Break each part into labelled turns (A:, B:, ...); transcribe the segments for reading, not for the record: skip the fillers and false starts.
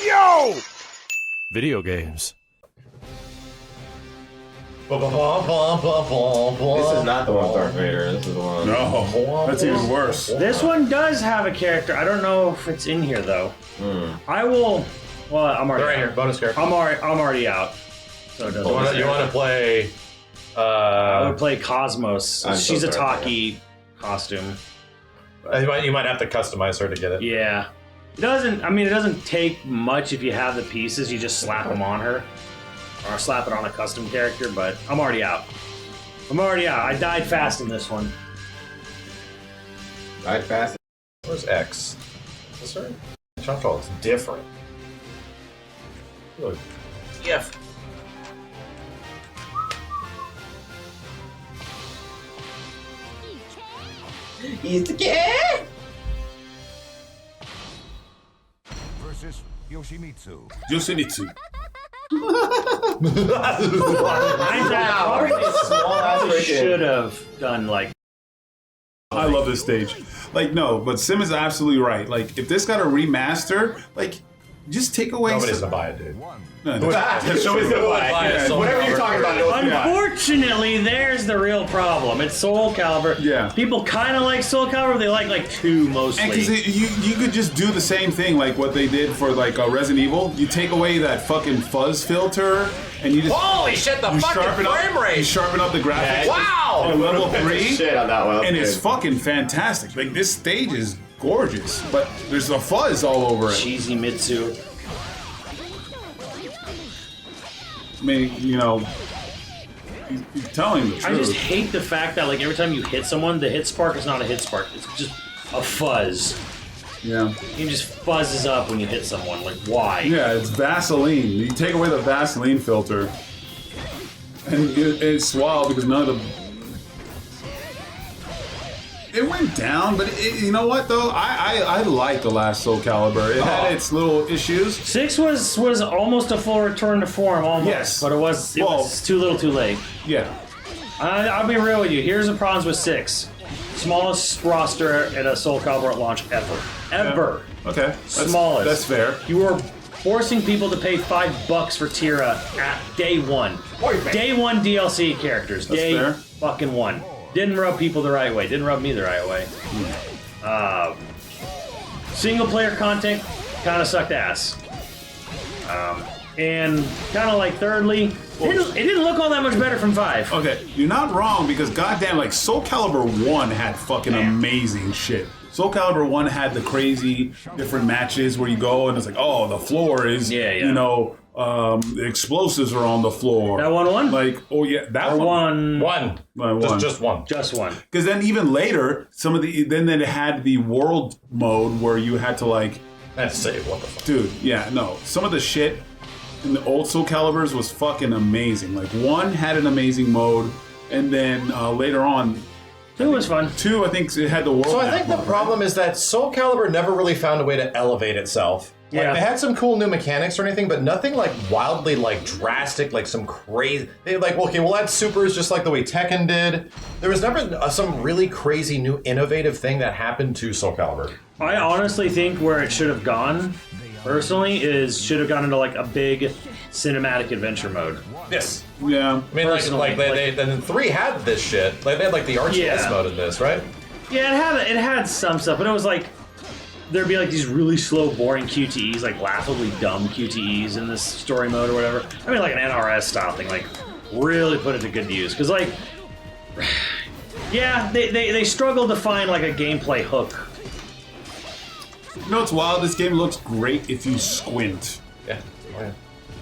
A: Yo! Video games.
B: This is not the one with Darth Vader. This is the one.
C: No, that's even worse.
D: This one does have a character. I don't know if it's in here though. I will. Well, I'm already
B: They're right
D: out.
B: here. Bonus character.
D: I'm already out. So it doesn't.
B: You want to play?
D: I would play Cosmos.
B: I'm
D: She's
B: so
D: a
B: sorry.
D: Taki costume.
B: You might have to customize her to get it.
D: Yeah. It doesn't. I mean, it doesn't take much if you have the pieces. You just slap them on her, or slap it on a custom character. But I'm already out. I died fast in this one.
B: Died fast. Where's X? Is this right? Control is different. Look. Yes. It's again.
E: Versus Yoshimitsu.
C: Yoshimitsu.
D: Probably should have done like.
C: I love this stage. Like, no, but Sim is absolutely right. Like, if this got a remaster, like, just take away.
B: Nobody's gonna buy it, dude.
C: No, that's
B: Nobody's
C: true.
B: gonna buy it.
C: Yeah,
B: Whatever you're talking about.
D: Unfortunately, there's the real problem. It's Soul Calibur.
C: Yeah.
D: People kind of like Soul Calibur. They like 2 mostly.
C: And because you could just do the same thing like what they did for like Resident Evil. You take away that fucking fuzz filter, and you just
B: Holy shit! The
C: you
B: fucking
C: sharpen up,
B: frame
C: you
B: rate.
C: sharpen up the graphics.
B: Wow!
C: On level 3,
B: Shit on that one.
C: and it's fucking fantastic. Like this stage is gorgeous, but there's a fuzz all over it.
D: Cheesy Mitsu.
C: I mean, you know, he's telling the truth.
D: I just hate the fact that like every time you hit someone, the hit spark is not a hit spark. It's just a fuzz.
C: Yeah.
D: It just fuzzes up when you hit someone. Like why?
C: Yeah, it's Vaseline. You take away the Vaseline filter, and it's wild because none of the. It went down, but you know what though? I like the last Soul Calibur. It had its little issues.
D: 6 was almost a full return to form, almost.
C: Yes.
D: But it was too little, too late.
C: Yeah.
D: I'll be real with you. Here's the problems with 6. Smallest roster at a Soul Calibur at launch ever. Ever.
C: Yeah. Okay.
D: Smallest.
C: That's fair.
D: You were forcing people to pay $5 for Tira at day 1. Day 1 DLC characters.
C: That's
D: day
C: fair.
D: fucking 1. Didn't rub people the right way. Didn't rub me the right way. Single player content kind of sucked ass. And kind of like thirdly, it didn't look all that much better from 5.
C: Okay, you're not wrong because goddamn, like Soul Calibur 1 had fucking amazing shit. Soul Calibur 1 had the crazy different matches where you go and it's like, oh, the floor is, you know, the explosives are on the floor.
D: That one?
C: Like, oh yeah, that one.
B: One. Just one.
D: Just one.
C: Because then even later, then it had the world mode where you had to like.
B: That's save. What the fuck,
C: dude? Yeah, no. Some of the shit in the old Soul Caliburs was fucking amazing. Like 1 had an amazing mode, and then later on.
D: 2 was fun.
C: 2, I think it had the world.
B: So I think the problem is that Soul Calibur never really found a way to elevate itself. Like,
D: Yeah.
B: they had some cool new mechanics or anything, but nothing like wildly like drastic, like some crazy. They like, okay, we'll add supers just like the way Tekken did. There was never some really crazy new innovative thing that happened to Soul Calibur.
D: I honestly think where it should have gone, personally, should have gone into like a big cinematic adventure mode.
B: Yes.
C: Yeah.
B: I mean, like then 3 had this shit. Like they had like the RTS mode in this, right?
D: Yeah, it had some stuff, but it was like there'd be like these really slow, boring QTEs, like laughably dumb QTEs in this story mode or whatever. I mean, like an NRS style thing, like really put it to good use. Because like, yeah, they struggled to find like a gameplay hook.
C: You know what's wild? This game looks great if you squint.
B: Yeah. Oh, yeah.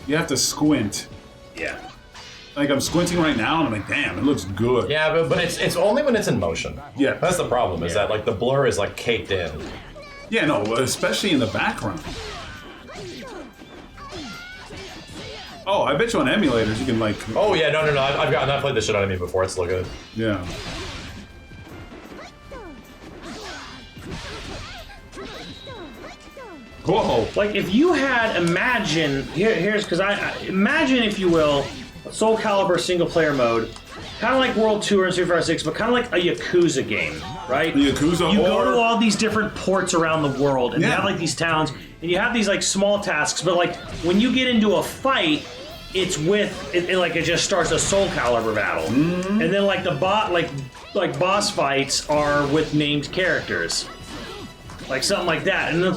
C: You have to squint.
D: Yeah.
C: Like I'm squinting right now, and I'm like, damn, it looks good.
B: Yeah, but it's only when it's in motion.
C: Yeah.
B: That's the problem. Is that like the blur is like caked in.
C: Yeah, no, especially in the background. Oh, I bet you on emulators you can like.
B: Oh yeah, no. I've played this shit on enemy before. It's still good.
C: Yeah. Whoa.
D: Like if you had here's because imagine if you will, a Soul Calibur single player mode kind of like World Tour and Super Mario 6, but kind of like a Yakuza game, right?
C: The Yakuza,
D: You go
C: or-
D: to all these different ports around the world, and you
C: Yeah.
D: have like these towns, and you have these like small tasks, but like when you get into a fight, it's with it just starts a Soul Calibur battle, and then like the boss fights are with named characters, like something like that, and then,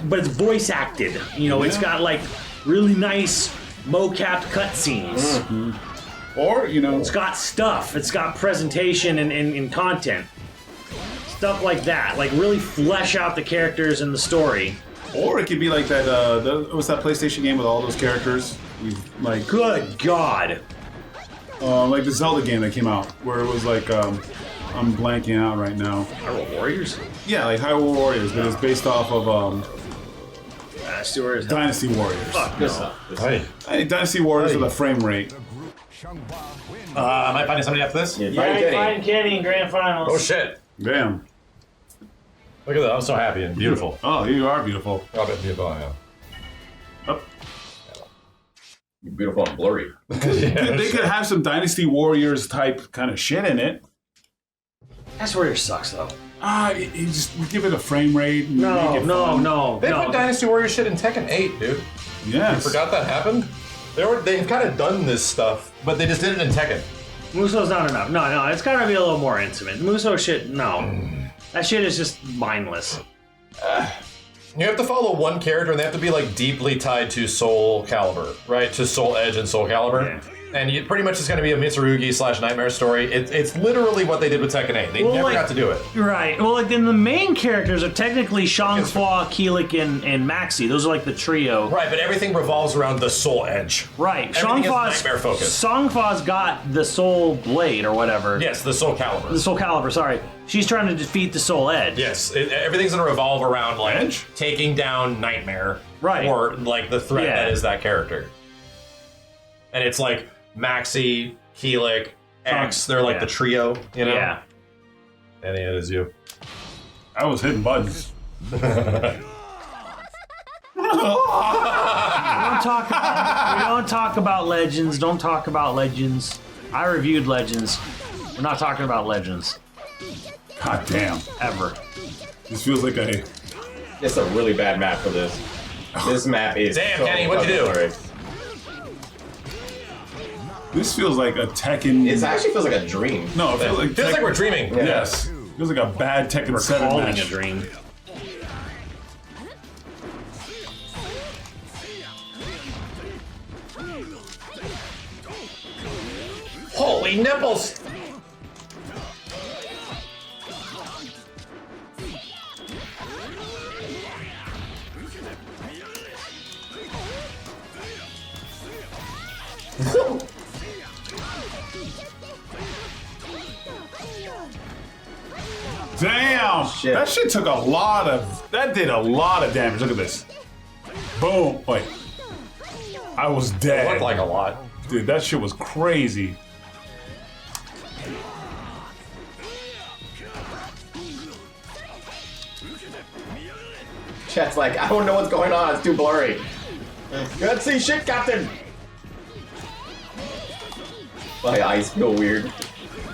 D: but it's voice acted. You know, it's got like really nice mocapped cutscenes.
C: Or, you know...
D: It's got stuff. It's got presentation and content. Stuff like that. Like, really flesh out the characters and the story.
C: Or it could be like that, what's that PlayStation game with all those characters? Like...
D: Good God.
C: Like the Zelda game that came out, where it was like, I'm blanking out right now.
D: Hyrule Warriors?
C: Yeah, like Hyrule Warriors, but it's based off of,
D: Dynasty Warriors.
C: Dynasty Warriors.
D: Fuck no.
B: Hey.
C: Dynasty Warriors with a frame rate.
B: Am I finding somebody after this?
D: Yeah, you're fighting Kenny in Grand Finals.
B: Oh shit!
C: Damn.
B: Look at that! I'm so happy and beautiful.
C: Oh, you are beautiful.
B: Oh, but beautiful, I am.
C: Oh.
F: You're beautiful and blurry.
C: They could have some Dynasty Warriors type kind of shit in it.
D: Dynasty Warriors sucks, though.
C: You just give it a frame rate. And
D: No,
C: make it
D: no,
C: fun.
D: no.
B: They put Dynasty Warriors shit in Tekken 8, dude.
C: Yes.
B: You forgot that happened? They've kind of done this stuff, but they just did it in Tekken.
D: Muso's not enough. No, it's gotta be a little more intimate. Muso shit, no. That shit is just mindless.
B: You have to follow one character, and they have to be like deeply tied to Soul Calibur, right? To Soul Edge and Soul Calibur.
D: Yeah.
B: And pretty much it's going to be a Mitsurugi / Nightmare story. It's literally what they did with Tekken 8. They never got to do it.
D: Right. Well, like then the main characters are technically Shangfa, Keelik, and Maxi. Those are like the trio.
B: Right, but everything revolves around the Soul Edge.
D: Right.
B: Everything is Nightmare focused.
D: Shangfa's got the Soul Blade or whatever.
B: Yes, the Soul Calibur.
D: The Soul Calibur, sorry. She's trying to defeat the Soul Edge.
B: Yes, everything's going to revolve around like taking down Nightmare.
D: Right.
B: Or like the threat that is that character. And it's like Maxi, Keelik, X, they're like the trio, you know?
D: Yeah.
B: And it is you.
C: I was hitting buttons.
D: We don't talk about Legends. Don't talk about Legends. I reviewed Legends. We're not talking about Legends.
C: God damn.
D: Ever.
C: This feels like a...
F: It's a really bad map for this. This map is
B: Damn,
F: so
B: Kenny, what'd you do?
F: blurry.
C: This feels like a Tekken...
F: It actually feels like a dream.
C: No, it feels like...
B: Feels like we're dreaming.
F: Yeah.
C: Yes. Feels like a bad Tekken 7
D: Calling
C: match.
D: a dream.
B: Holy nipples!
C: Damn!
F: Shit.
C: That shit took a lot of... That did a lot of damage. Look at this. Boom. Wait. I was
B: It
C: dead.
B: looked like a lot.
C: Dude, that shit was crazy.
F: Chat's like, I don't know what's going on. It's too blurry. Can't see shit, Captain. My eyes feel weird.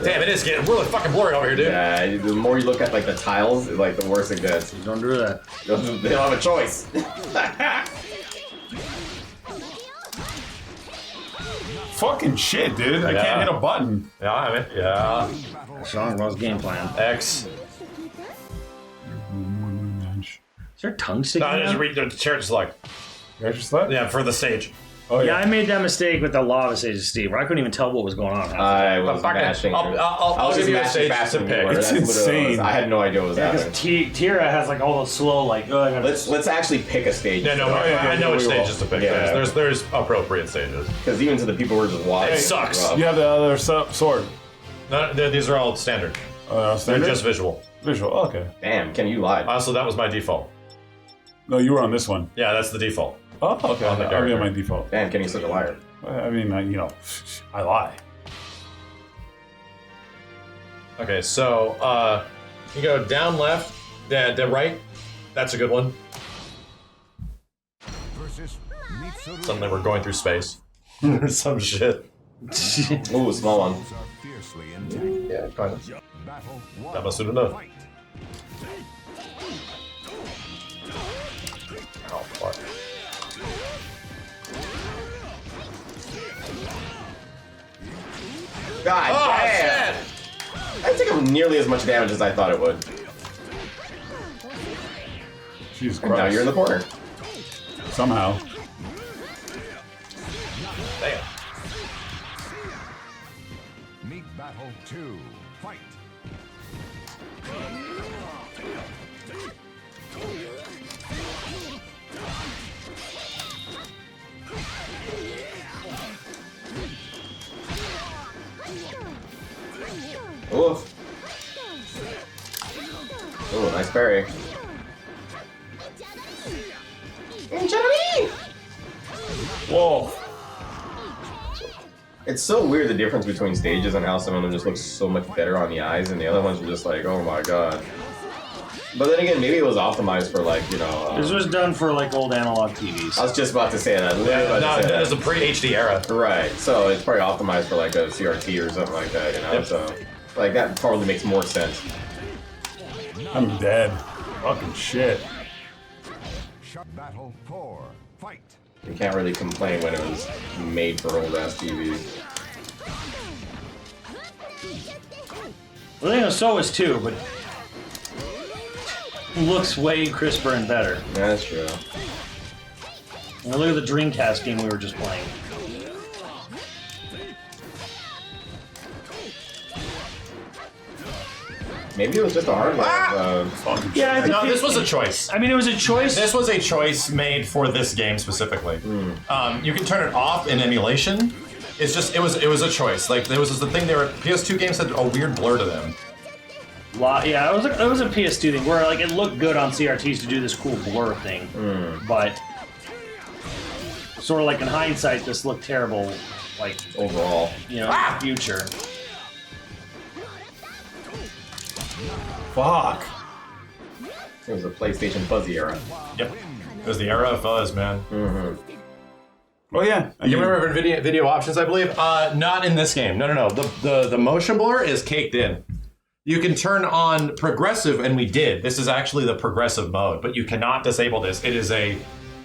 B: Damn, it is getting really fucking blurry over here, dude.
F: Yeah, the more you look at like the tiles, like the worse it gets.
D: Don't do that.
F: They don't have a choice.
C: Fucking shit, dude. I can't hit a button.
B: Yeah, I mean, yeah.
D: Shangfa's game plan.
B: X.
D: Is there a tongue sticking
B: No, just
D: out?
B: read the chair just like,
C: You just left?
B: yeah, for the stage.
C: Oh,
D: Yeah, I made that mistake with the lava stage of Steve, where I couldn't even tell what was going on.
F: I was
B: Fuck it.
F: mashing.
B: I'll
F: just
B: give you a
F: mashing
B: stage
F: faster
B: to
F: than you
B: pick.
F: were.
C: It's
F: That's what it was.
C: insane.
F: I had no idea what was
D: Because
F: happening.
D: Tira has like all the slow, like, oh, I gotta...
F: Let's actually pick a stage.
B: Yeah, no, I know which stages to pick.
F: Yeah.
B: There's appropriate stages.
F: Because even to the people who are just watching,
B: It sucks.
F: rough.
C: You have the other sword.
B: No, these are all standard. They're
C: Standard?
B: just visual.
C: Visual. Oh, okay.
F: Damn, Ken, you lied.
B: Also, that was my default.
C: No, you were on this one.
B: Yeah, that's the default.
C: Oh, okay.
B: On the
C: I'll be
B: character.
C: on my default.
F: Damn, Kenny's such a liar.
C: I mean, I lie.
B: Okay, so you go down left, then right. That's a good one.
E: versus Mitsuru.
B: Suddenly we're going through space. Some shit.
F: Ooh, small one.
E: Are fierce. fiercely intent.
B: Yeah, kind of.
E: Battle one.
B: That must have enough.
E: Fight.
B: Oh, fuck.
F: God damn! That took him nearly as much damage as I thought it would.
C: Jesus
F: And now
C: Christ.
F: you're in the corner.
C: Somehow.
B: Damn.
E: Meet battle two. Fight.
F: Oof. Ooh, nice parry.
C: Whoa.
F: It's so weird the difference between stages and how some of them just look so much better on the eyes and the other ones are just like, oh my god. But then again, maybe it was optimized for like, you know...
D: This was done for like old analog TVs.
F: I was just about to say that.
B: Yeah, no, that was a pre-HD era.
F: Right, so it's probably optimized for like a CRT or something like that, you know?
B: Yep.
F: So, like, that probably makes more sense.
C: I'm dead. Fucking shit.
E: Battle four. Fight.
F: You can't really complain when it was made for old-ass TVs.
D: Well, you know, so is 2, but looks way crisper and better.
F: That's true.
D: And look at the Dreamcast game we were just playing.
F: Maybe it was just a hardware.
C: Fucking
D: Yeah, I
C: shit.
D: think
B: No, this was a choice.
D: I mean, it was a choice.
B: This was a choice made for this game specifically. You can turn it off in emulation. It's just it was a choice. Like there was the thing. There were PS2 games had a weird blur to them.
D: Yeah, it was a PS2 thing where like it looked good on CRTs to do this cool blur thing, but sort of like in hindsight, this looked terrible. Like
F: Overall.
D: you know, future.
C: Fuck.
F: It was a PlayStation Fuzzy era.
B: Yep. It was the era of fuzz, man.
C: Oh yeah.
B: You remember video options, I believe? Not in this game. No. The motion blur is caked in. You can turn on progressive, and we did. This is actually the progressive mode, but you cannot disable this. It is an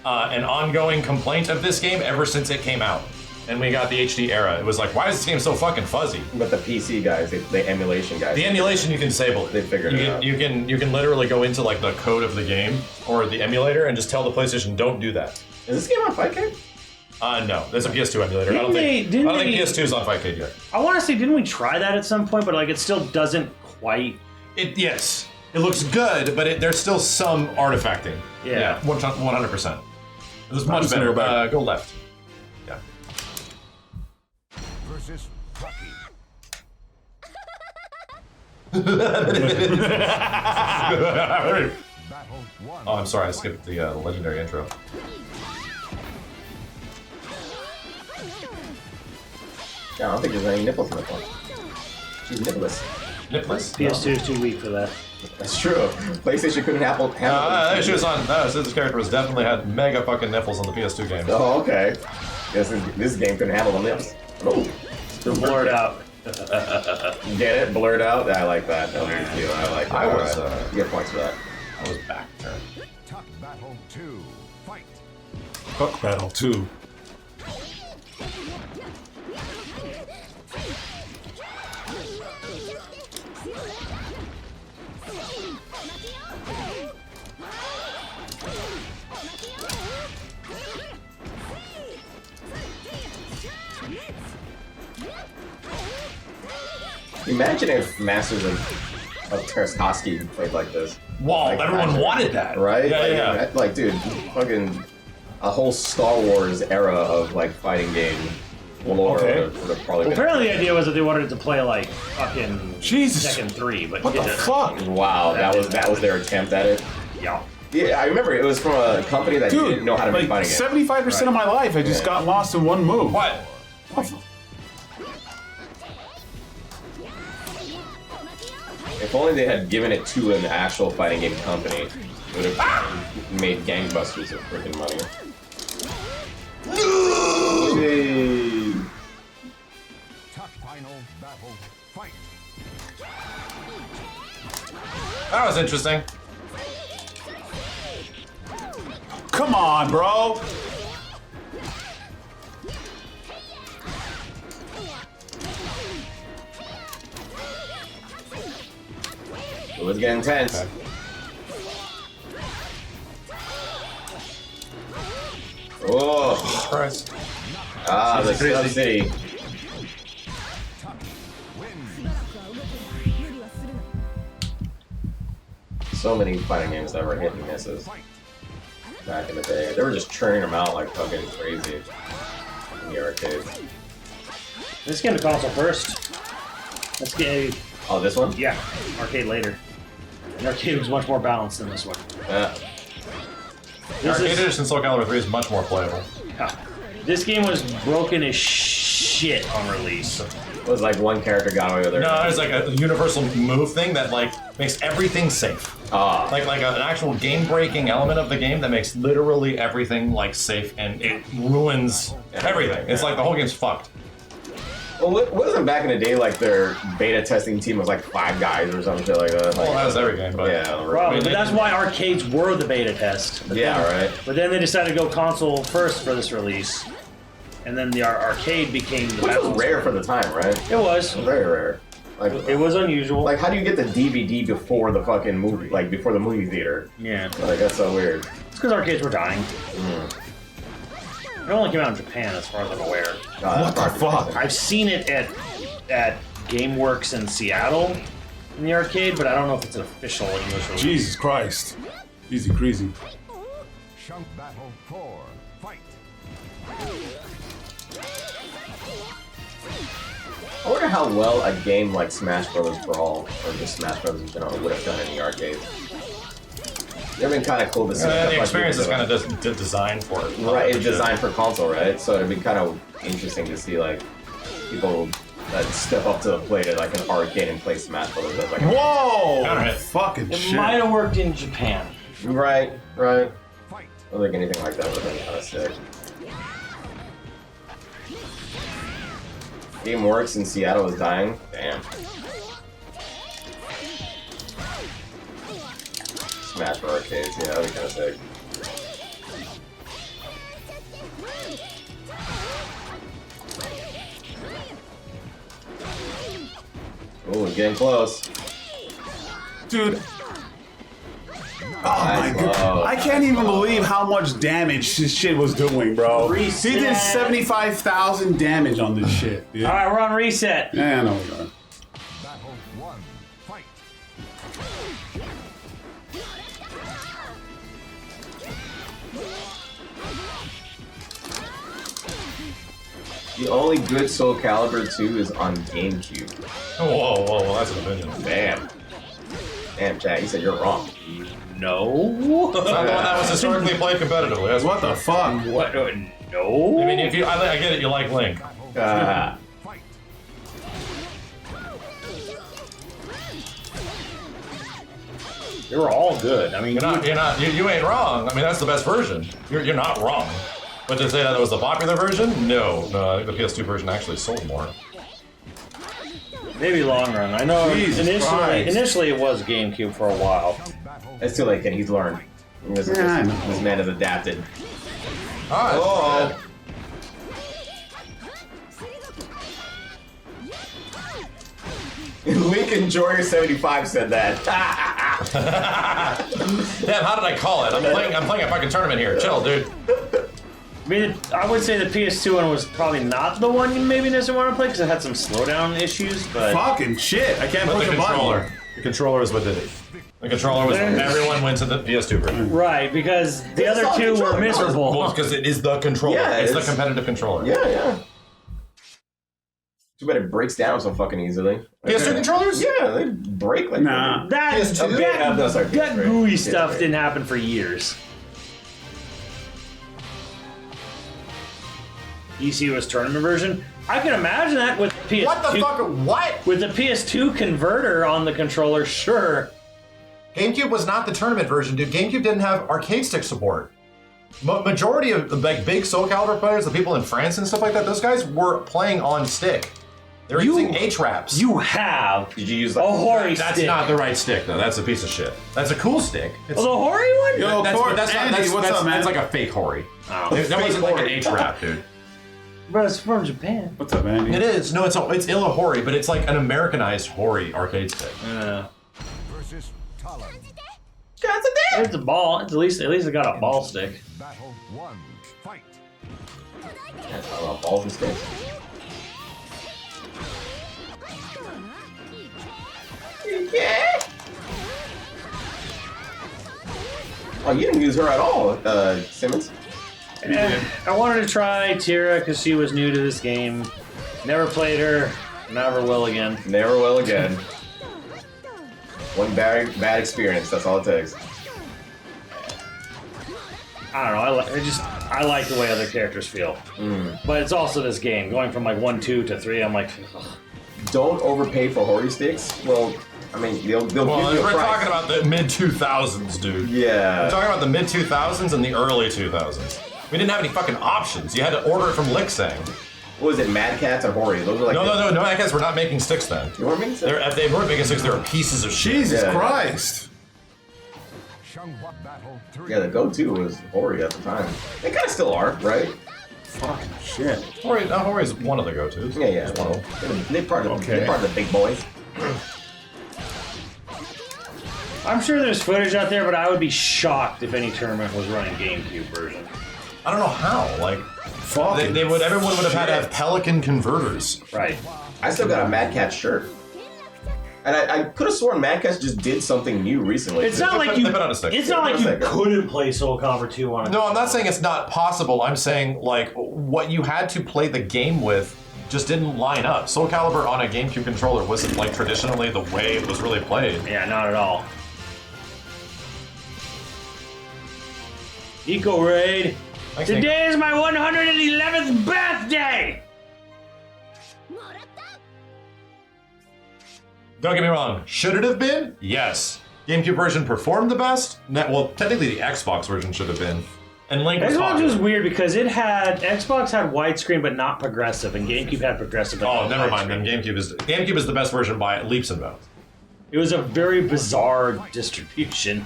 B: ongoing complaint of this game ever since it came out. And we got the HD era. It was like, why is this game so fucking fuzzy?
F: But the PC guys, the emulation guys.
B: The emulation you can disable it.
F: They figured it out.
B: You can literally go into like the code of the game or the emulator and just tell the PlayStation don't do that.
F: Is this game on 5K?
B: No, there's a PS2 emulator. I
D: Didn't
B: don't think
D: they-
B: PS2 is on 5K yet.
D: I want to say, didn't we try that at some point? But like, it still doesn't quite.
B: Yes, it looks good, but there's still some artifacting.
D: Yeah.
B: 100%. It was much
C: Just
B: better.
C: back.
B: Go left. Yeah.
E: Versus Rocky. Battle one.
B: Oh, I'm sorry, I skipped the legendary intro.
F: Yeah, I don't think there's any nipples in this one. She's nippless.
B: Nipless?
D: PS2 is too weak for that.
F: That's true. PlayStation couldn't handle
B: She was on. No, so this character was definitely had mega fucking nipples on the PS2 game.
F: Oh, okay. This game couldn't handle the nips. Oh.
D: Blurred out.
F: Get it? Blurred out? I like that. That was cute. I like that.
B: I was,
F: Alright. You get points for that.
B: I was back turn.
E: Top battle two. Fight.
C: Fuck Battle 2.
F: Imagine if Masters of Tarkovsky played like this.
B: Whoa,
F: Like,
B: everyone
F: actually-
B: wanted that.
F: Right?
B: Yeah,
F: like,
B: yeah.
F: Like, dude, fucking a whole Star Wars era of like fighting game lore
C: Okay.
F: would have probably been.
D: Apparently, the idea was that they wanted it to play like fucking
C: Jesus.
D: Tekken 3, but
C: What
D: it
C: the
D: didn't.
C: fuck?
F: Wow, that was their attempt at it.
D: Yeah.
F: Yeah, I remember it was from a company that
C: Dude,
F: didn't know how to make
C: like
F: fighting games.
C: 75% of my life I just
F: Yeah.
C: got lost in one move.
B: What?
F: If only they had given it to an actual fighting game company, it would have made gangbusters of freaking money. Yay.
E: Top final battle. Fight.
B: That was interesting.
C: Come on, bro.
F: It was getting intense.
B: Okay.
F: Oh,
B: Christ.
F: ah, the
B: Crazy.
F: Sub City. So many fighting games that were hit and misses back in the day. They were just churning them out like fucking crazy in the arcades.
D: Let's get into console first. Let's get
F: Oh, this one?
D: yeah, arcade later. The arcade was much more balanced than this one.
F: Yeah.
D: This
B: Arcade
D: is-
B: Edition Soul Calibur 3 is much more playable.
D: yeah. This game was broken as shit on release.
F: It was like one character got away with it.
B: No, it's like a universal move thing that like makes everything safe.
F: Ah.
B: Like an actual game-breaking element of the game that makes literally everything like safe, and it ruins everything. It's like the whole game's fucked.
F: Well, wasn't back in the day like their beta testing team was like 5 guys or some shit like that?
B: Well, that was every game, but
F: Yeah,
D: Probably, but that's why arcades were the beta test. But
F: yeah,
D: then,
F: right.
D: But then they decided to go console first for this release, and then the arcade became the
F: Which was
D: balance.
F: rare for the time, right?
D: It was.
F: Very rare. Like,
D: It was unusual.
F: like how do you get the DVD before the fucking movie, like before the movie theater?
D: yeah,
F: Like that's so weird.
D: it's because arcades were dying. It only came out in Japan, as far as I'm aware.
F: God,
C: What the fuck?
D: I've seen it at GameWorks in Seattle in the arcade, but I don't know if it's an official English release.
C: Jesus Christ. Easy crazy.
E: Shunk Battle 4. Fight.
F: I wonder how well a game like Smash Brothers Brawl or just Smash Brothers in general would have done in the arcade. It'd been kind of cool to see.
B: the experience is kind of just designed for it.
F: Right, it's designed for console, right? So it'd be kind of interesting to see like people that step up to the plate at like an arcade and play Smash Brothers. That's like,
C: Whoa!
B: Alright.
C: Fucking
D: It
C: shit.
D: might have worked in Japan.
F: right. I
E: Fight.
F: don't think anything like that would have been kind of sick. GameWorks in Seattle is dying. Damn. Smash for arcades, yeah, that'd be kind of sick. Oh, we're getting close.
C: Dude. Oh my
F: Nice
C: god.
F: low.
C: I can't even believe how much damage this shit was doing, bro.
D: Reset.
C: He did 75,000 damage on this shit. Dude.
D: All right, we're on reset.
C: Yeah, I know we are.
E: Battle 1. Fight.
F: The only good Soul Calibur 2 is on GameCube.
B: Whoa, that's an opinion.
F: Damn. Damn, Chad, you said you're wrong.
D: No.
B: It's not the one that was historically played competitively. That's
C: What the fuck?
D: What? No.
B: I mean, if you, I get it. You like Link.
F: Ah.
E: Fight.
D: They were all good. I mean,
B: You ain't wrong. I mean, that's the best version. You're not wrong. But to say that it was the popular version, no. I think the PS2 version actually sold more.
D: maybe long run. I know
C: Jesus Christ.
D: initially it was GameCube for a while.
E: Battle.
F: It's too late, Ken. He's learned. This
C: Yeah, I know.
F: this man has adapted.
B: Alright.
F: Oh. Lincoln Joyer 75 said that.
B: Damn, how did I call it? I'm playing a fucking tournament here. Chill, dude.
D: I mean, I would say the PS2 one was probably not the one you maybe necessarily want to play because it had some slowdown issues, but
C: Fucking shit. I can't
B: But
C: push
B: the
C: a button.
B: controller. The controller is what did it. The controller was everyone went to the PS2 version.
D: right, because the other
F: solid
D: two were
F: controller.
D: miserable.
B: Well, because it is the controller.
F: Yeah,
B: it's the
F: it's-
B: competitive controller.
F: Yeah. Too bad it breaks down so fucking easily.
B: PS2 controllers?
F: Yeah, they break like
C: Nah.
D: That,
F: PS2?
D: that,
F: Yeah, no, sorry,
D: that
F: PS3.
D: gooey
F: PS3.
D: stuff didn't happen for years. ECU's tournament version. I can imagine that with PS2.
B: What the fuck? What?
D: With the PS2 converter on the controller, sure.
B: GameCube was not the tournament version, dude. GameCube didn't have arcade stick support. Majority of the big Soul Calibur players, the people in France and stuff like that, those guys were playing on stick. They're using H-Raps.
D: You have
F: Did you use
D: a
F: like
D: Hori
B: That's
D: stick.
B: not the right stick, though. That's a piece of shit. That's a cool stick. It's,
D: Oh, the Hori one?
C: Yo,
B: that's
C: Cor-
B: that's not.
C: Andy,
B: That's,
C: what's
B: that's,
C: up, man?
B: that's like a fake Hori.
D: Oh.
B: That wasn't like an
F: Hori.
B: H-Rap, dude.
D: But it's from Japan.
C: What's up, Andy?
B: It is. No, it's Illa Hori, but it's like an Americanized Hori arcade stick.
E: Versus Talon.
D: It's a ball. It's at least it got a ball stick.
E: Battle 1. Fight.
F: Yeah, talk about balls and sticks. Yeah. Oh, you didn't use her at all, Simmons.
D: I wanted to try Tira because she was new to this game. Never played her. Never will again.
F: Never will again. One bad experience. That's all it takes.
D: I don't know. I like the way other characters feel. But it's also this game going from like 1-2 to 3. I'm like, ugh.
F: Don't overpay for Hori sticks. Well, I mean, they'll give
B: Well,
F: you a
B: we're
F: price.
B: talking about the mid 2000s, dude. We're
F: Yeah.
B: talking about the mid 2000s and the early 2000s. We didn't have any fucking options. You had to order it from Lixang.
F: What was it? Mad Cats or Hori? Those are like
B: No, I guess we're not making sticks then.
F: You weren't making sense?
B: If they weren't making sticks, they were pieces of shit.
C: Jesus
F: Yeah.
C: Christ.
E: Shangwa Battle 3.
F: Yeah, the go-to was Hori at the time. They kind of still are, right?
C: Fucking shit.
B: Hori is one of the go-tos.
F: Yeah, yeah.
B: It's one of them.
F: They're part of
C: Okay.
F: they're part of the big boys.
D: I'm sure there's footage out there, but I would be shocked if any tournament was running GameCube version.
B: I don't know how. Like,
C: Fucking
B: everyone would have had to have
C: shit.
B: Pelican converters.
D: Right.
F: I still got a Mad Cat shirt. And I could have sworn Mad Cats just did something new recently.
D: It's not
B: They
D: like
B: put-
D: you.
B: they put out a stick.
D: It's not like you
F: Stick.
D: couldn't play Soul Calibur 2 on it.
B: No, I'm not saying it's not possible. I'm saying, like, what you had to play the game with just didn't line up. Soul Calibur on a GameCube controller wasn't, like, traditionally the way it was really played.
D: Yeah, not at all. Eco Raid.
B: Thanks, Nick.
D: Today is my 111th birthday.
B: Don't get me wrong. Should it have been? Yes. GameCube version performed the best? Well, technically the Xbox version should have been. And Link was
D: Xbox
B: popular.
D: was weird because Xbox had widescreen but not progressive, and GameCube had progressive. But
B: Oh,
D: not
B: never mind.
D: widescreen.
B: Then GameCube is the best version by leaps and bounds.
D: It was a very bizarre distribution.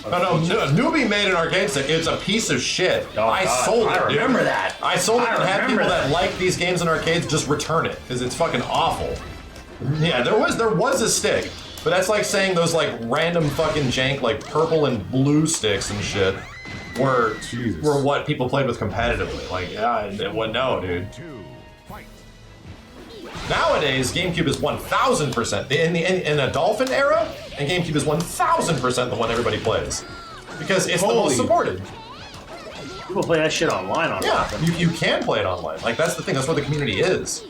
B: No, Newbie made an arcade stick. It's a piece of shit.
D: Oh,
B: I
D: God.
B: sold it.
D: I
B: dude.
D: remember that.
B: I sold it
D: I
B: and had
D: remember
B: people that
D: that.
B: like these games in arcades just return it because it's fucking awful. Yeah, there was a stick, but that's like saying those like random fucking jank like purple and blue sticks and shit were
C: Jesus.
B: were what people played with competitively. Like, no, dude.
E: 2. Fight.
B: Nowadays, GameCube is 1000%. In the Dolphin era, and GameCube is 1000% the one everybody plays because it's the
C: Holy.
B: most supported.
D: People play that shit online on
B: Yeah,
D: Dolphin.
B: you can play it online. Like, that's the thing. That's where the community is.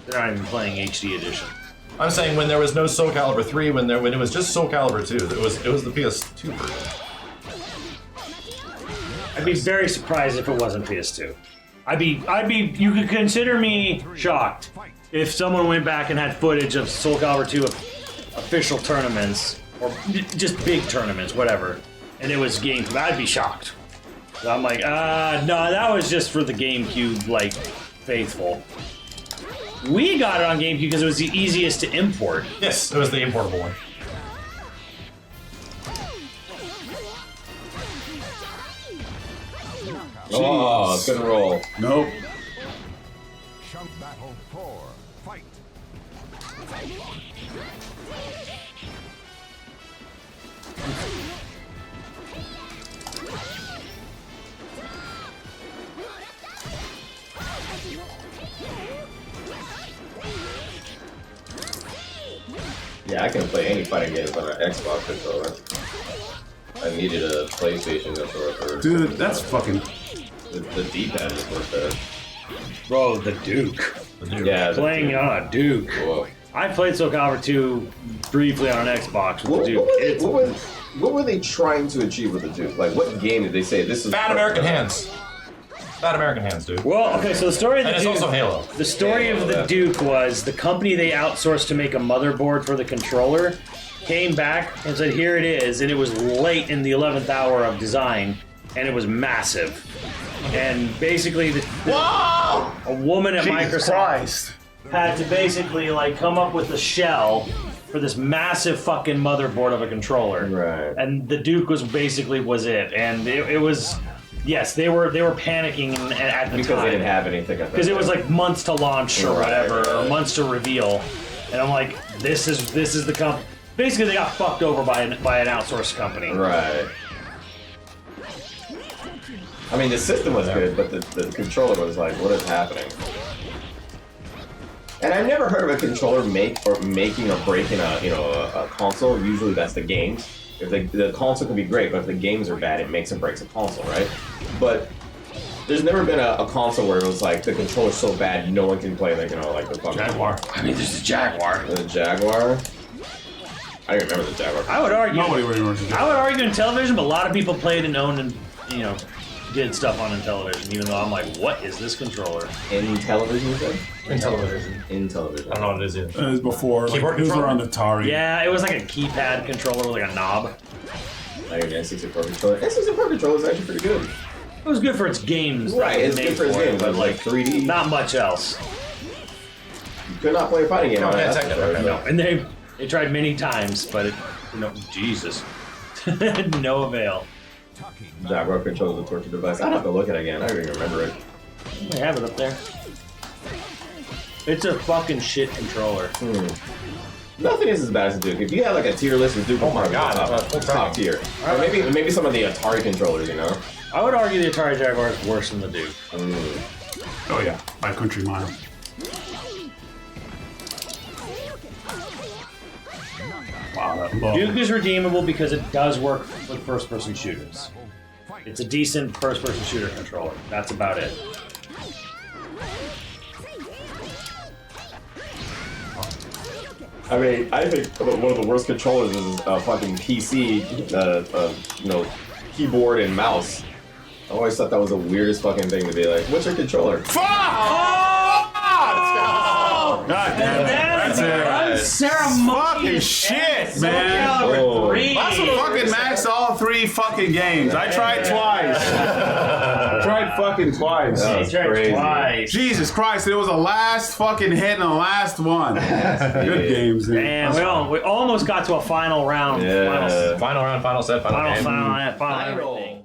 D: They're not even playing HD edition.
B: I'm saying when there was no Soul Calibur 3, when it was just Soul Calibur 2, it was the PS2 version.
D: I'd be very surprised if it wasn't PS2. You could consider me shocked if someone went back and had footage of Soul Calibur 2 official tournaments, or just big tournaments, whatever, and it was GameCube. I'd be shocked. So I'm like, no, that was just for the GameCube, like, faithful. We got it on GameCube because it was the easiest to import.
B: Yes, it was the importable one.
F: Oh, good roll.
C: Nope.
E: Shang Battle 4. Fight.
F: Yeah, I can play any fighting games on an Xbox controller. I needed a PlayStation controller for.
C: Dude, that's fucking.
F: The D-pad is worth it.
D: Bro, the Duke.
F: Yeah,
D: Playing on a Duke.
F: Whoa.
D: I played Soul Calibur 2 briefly on an Xbox with the Duke.
F: What were they trying to achieve with the Duke? Like, what game did they say this is?
B: Bad American Hands. Bad American Hands, dude.
D: Well, okay, so the story of the
B: And it's
D: Duke.
B: also Halo.
D: The story of the Duke was the company they outsourced to make a motherboard for the controller came back and said, here it is, and it was late in the 11th hour of design, and it was massive. And basically,
B: Whoa!
D: a woman at Microsoft had to basically like come up with the shell for this massive fucking motherboard of a controller.
F: Right.
D: And the Duke was it, and it was. Yes, they were panicking at the
F: Because
D: time
F: they didn't have anything.
D: because it was like months to launch or whatever, or months to reveal, and I'm like, this is the company. Basically, they got fucked over by an outsourced company.
F: Right. I mean, the system was good, but the controller was like, what is happening? And I've never heard of a controller making or breaking a console. Usually that's the games. If the console can be great, but if the games are bad, it makes or breaks a console, right? But there's never been a console where it was like the controller's so bad no one can play like the fucking
D: Jaguar. I mean, there's a Jaguar.
F: The Jaguar. I don't remember the Jaguar.
D: I would argue.
C: Nobody remembers the Jaguar.
D: I would argue in television, but a lot of people played and owned and did stuff on in television. Even though I'm like, what is this controller?
F: In television, you said?
B: In television.
F: In television.
B: I don't know what it is either.
C: It was before.
B: Keyboard
C: It was
B: controller?
C: around Atari.
D: Yeah, it was like a keypad controller with like a knob.
F: I think N64 controller. N64 controller is actually pretty good.
D: It was good for its games. that
F: Right,
D: it
F: it's
D: made
F: good for its
D: it,
F: games, but like 3D.
D: not much else.
F: You could not play a fighting game on
B: yeah,
F: that.
B: technically,
F: controller,
B: no.
F: so-
D: And they tried many times, but Jesus, no avail.
F: Jaguar controls the torture device. I'd have to look at it again. I don't even remember it.
D: I have it up there. It's a fucking shit controller.
F: Nothing is as bad as the Duke. If you had like a tier list with Duke,
B: Oh my God,
F: top tier. Or maybe some of the Atari controllers, you know.
D: I would argue the Atari Jaguar is worse than the Duke.
C: Oh yeah, by a country mile. Wow, that low.
D: Duke is redeemable because it does work with first-person shooters. It's a decent first-person shooter controller. That's about it.
F: I mean, I think one of the worst controllers is a fucking PC, keyboard and mouse. I always thought that was the weirdest fucking thing to be like, what's your controller?
C: God damn it. That's it. Fucking shit, man.
F: Oh.
C: That's what fucking maxed all 3 fucking games. I tried twice. I tried fucking twice.
F: That's crazy.
D: Twice.
C: Jesus Christ, it was the last fucking hit and the last one. Good games, man.
D: And we almost got to a final round.
F: Yeah.
B: Final round, final set, final game.
D: Final everything.